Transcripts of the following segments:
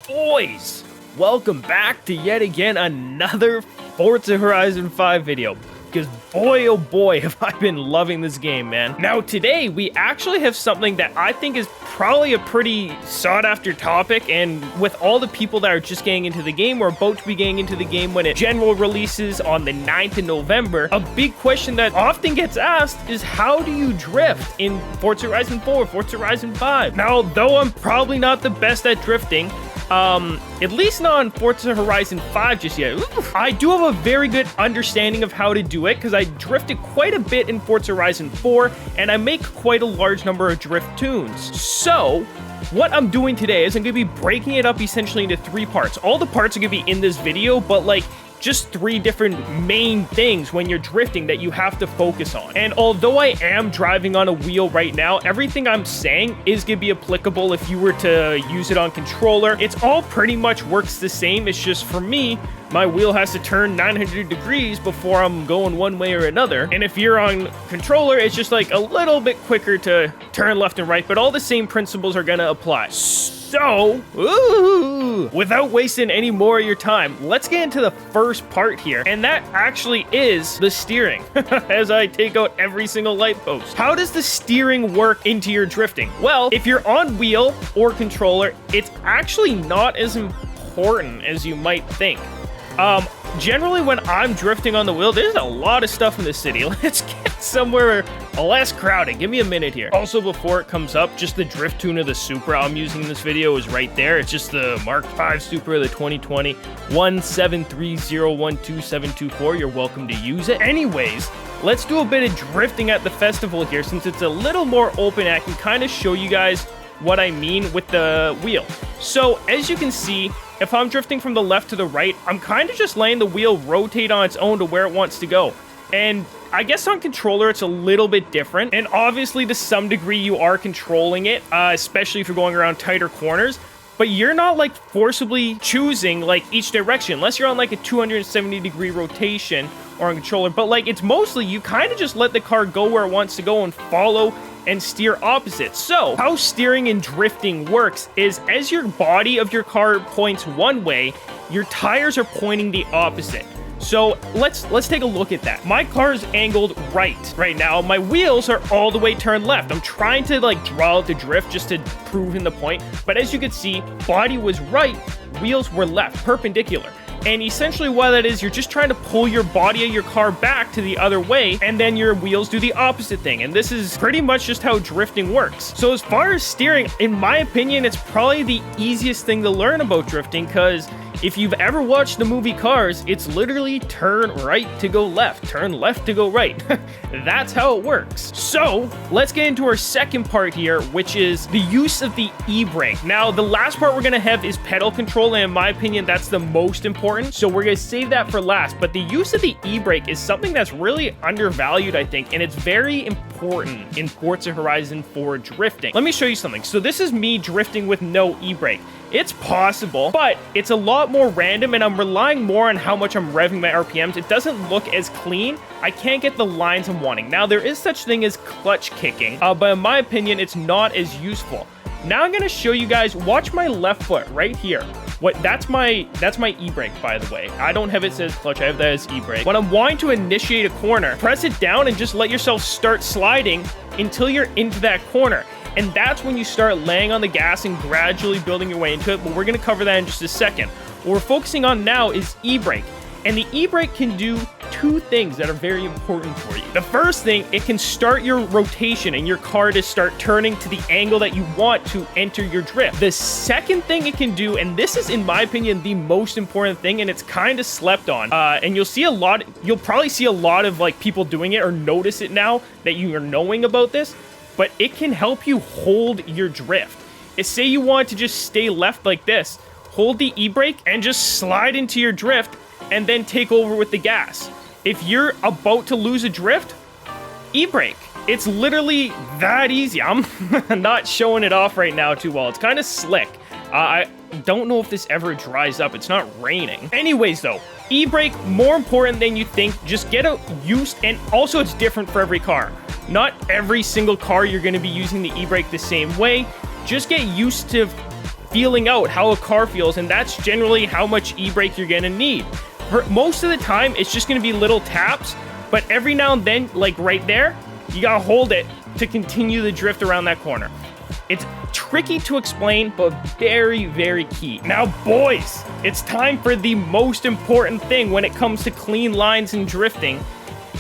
boys, welcome back to yet again another Forza Horizon 5 video. Because boy oh boy have I been loving this game, man. Now today we actually have something that I think is probably a pretty sought after topic, and with all the people that are just getting into the game or about to be getting into the game when it general releases on the 9th of November, a big question that often gets asked is how do you drift in Forza Horizon 4, Forza Horizon 5? Now, though I'm probably not the best at drifting, at least not on Forza Horizon 5 just yet. I do have a very good understanding of how to do it because I drifted quite a bit in Forza Horizon 4 and I make quite a large number of drift tunes. So what I'm doing today is I'm going to be breaking it up essentially into 3 parts. All the parts are going to be in this video, but like just 3 different main things when you're drifting that you have to focus on. And although I am driving on a wheel right now, everything I'm saying is gonna be applicable if you were to use it on controller. It's all pretty much works the same. It's just for me, my wheel has to turn 900 degrees before I'm going one way or another. And if you're on controller, it's just like a little bit quicker to turn left and right, but all the same principles are gonna apply. So, without wasting any more of your time, let's get into the first part here. And that actually is the steering, as I take out every single light post. How does the steering work into your drifting? Well, if you're on wheel or controller, it's actually not as important as you might think. Generally when I'm drifting on the wheel, there's a lot of stuff in the city. Let's get somewhere less crowded. Give me a minute here. Also, before it comes up, just the drift tune of the Supra I'm using in this video is right there. It's just the Mark V Supra, the 2020 173012724. You're welcome to use it. Anyways, let's do a bit of drifting at the festival here. Since it's a little more open, I can kind of show you guys what I mean with the wheel. So as you can see, if I'm drifting from the left to the right, I'm kind of just letting the wheel rotate on its own to where it wants to go. And I guess on controller, it's a little bit different. And obviously, to some degree, you are controlling it, especially if you're going around tighter corners. But you're not like forcibly choosing like each direction, unless you're on like a 270 degree rotation or on controller. But like it's mostly you kind of just let the car go where it wants to go and follow and steer opposite. So how steering and drifting works is as your body of your car points one way, your tires are pointing the opposite. So let's take a look at that. My car is angled right now. My wheels are all the way turned left. I'm trying to like draw out the drift just to prove in the point. But as you can see, body was right, wheels were left, perpendicular. And essentially what that is, you're just trying to pull your body of your car back to the other way, and then your wheels do the opposite thing. And this is pretty much just how drifting works. So as far as steering, in my opinion, it's probably the easiest thing to learn about drifting, because if you've ever watched the movie Cars, it's literally turn right to go left, turn left to go right. That's how it works. So let's get into our second part here, which is the use of the e-brake. Now, the last part we're gonna have is pedal control, and in my opinion, that's the most important. So we're gonna save that for last. But the use of the e-brake is something that's really undervalued, I think, and it's very important in Forza Horizon 4 drifting. Let me show you something. So this is me drifting with no e-brake. It's possible, but it's a lot more random, and I'm relying more on how much I'm revving my RPMs. It doesn't look as clean. I can't get the lines I'm wanting. Now, there is such thing as clutch kicking, but in my opinion, it's not as useful. Now I'm gonna show you guys, watch my left foot right here. That's my e-brake, by the way. I don't have it says clutch, I have that as e-brake. When I'm wanting to initiate a corner, press it down and just let yourself start sliding until you're into that corner. And that's when you start laying on the gas and gradually building your way into it, but we're gonna cover that in just a second. What we're focusing on now is e-brake. And the e-brake can do 2 things that are very important for you. The first thing, it can start your rotation and your car to start turning to the angle that you want to enter your drift. The second thing it can do, and this is in my opinion the most important thing, and it's kind of slept on, and you'll probably see a lot of like people doing it or notice it now that you are knowing about this, but it can help you hold your drift. Say you want to just stay left like this, hold the e-brake and just slide into your drift and then take over with the gas. If you're about to lose a drift, e-brake. It's literally that easy. I'm not showing it off right now too well. It's kind of slick. I don't know if this ever dries up. It's not raining. Anyways though, e-brake, more important than you think. Just get used, and also it's different for every car. Not every single car you're going to be using the e-brake the same way. Just get used to feeling out how a car feels, and that's generally how much e-brake you're gonna need. For most of the time, it's just gonna be little taps, but every now and then, like right there, you gotta hold it to continue the drift around that corner. It's tricky to explain, but very, very key. Now, boys, it's time for the most important thing when it comes to clean lines and drifting,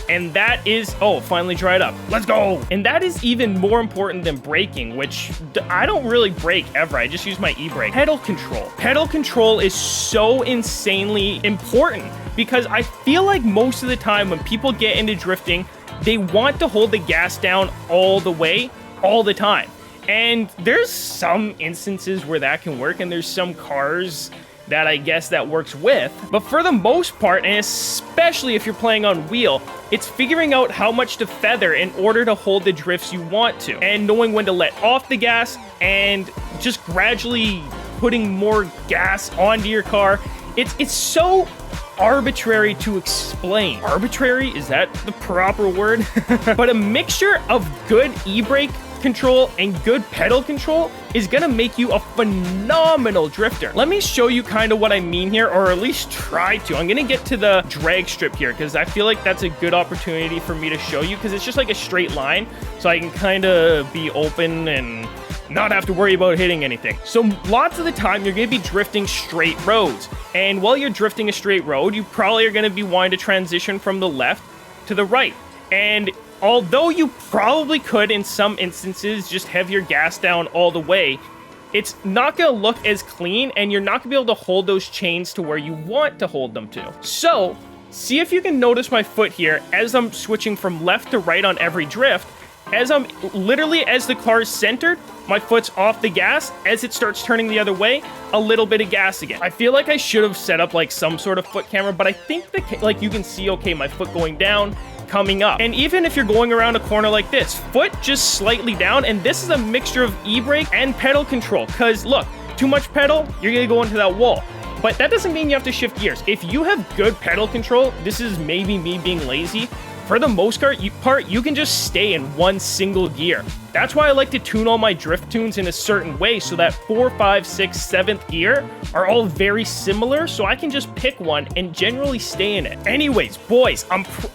and that is, oh, finally dried up. Let's go. And that is even more important than braking, which I don't really brake ever. I just use my e-brake. Pedal control. Pedal control is so insanely important because I feel like most of the time when people get into drifting, they want to hold the gas down all the way, all the time. And there's some instances where that can work, and there's some cars that I guess that works with. But for the most part, and especially if you're playing on wheel, it's figuring out how much to feather in order to hold the drifts you want to, and knowing when to let off the gas, and just gradually putting more gas onto your car. It's so arbitrary to explain. Arbitrary? Is that the proper word? But a mixture of good e-brake control and good pedal control is gonna make you a phenomenal drifter. Let me show you kind of what I mean here, or at least try to. I'm gonna get to the drag strip here because I feel like that's a good opportunity for me to show you, because it's just like a straight line, so I can kind of be open and not have to worry about hitting anything. So lots of the time you're gonna be drifting straight roads, and while you're drifting a straight road, you probably are gonna be wanting to transition from the left to the right. And although you probably could in some instances just have your gas down all the way, it's not gonna look as clean, and you're not gonna be able to hold those chains to where you want to hold them to. So see if you can notice my foot here as I'm switching from left to right on every drift. As I'm literally, as the car is centered, my foot's off the gas. As it starts turning the other way, a little bit of gas again. I feel like I should have set up like some sort of foot camera, but I think like you can see, okay, my foot going down, coming up. And even if you're going around a corner like this, foot just slightly down, and this is a mixture of e-brake and pedal control, because look, too much pedal, you're gonna go into that wall. But that doesn't mean you have to shift gears. If you have good pedal control, this is maybe me being lazy, for the most part, you can just stay in one single gear. That's why I like to tune all my drift tunes in a certain way, so that 4, 5, 6, 7th gear are all very similar, so I can just pick one and generally stay in it. Anyways, boys,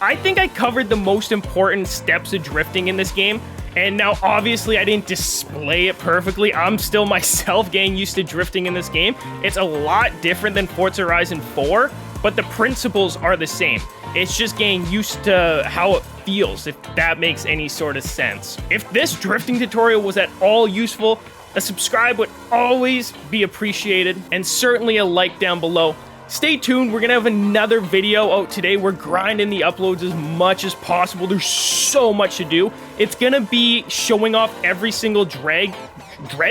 I think I covered the most important steps of drifting in this game. And now, obviously, I didn't display it perfectly. I'm still myself getting used to drifting in this game. It's a lot different than Forza Horizon 4, but the principles are the same. It's just getting used to how it feels, if that makes any sort of sense. If this drifting tutorial was at all useful, a subscribe would always be appreciated, and certainly a like down below. Stay tuned, we're gonna have another video out today. We're grinding the uploads as much as possible. There's so much to do. It's gonna be showing off every single drag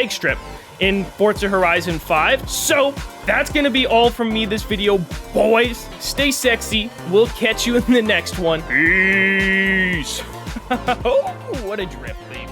strip in Forza Horizon 5. So that's gonna be all from me this video, boys. Stay sexy. We'll catch you in the next one. Peace. Oh, what a drift, baby.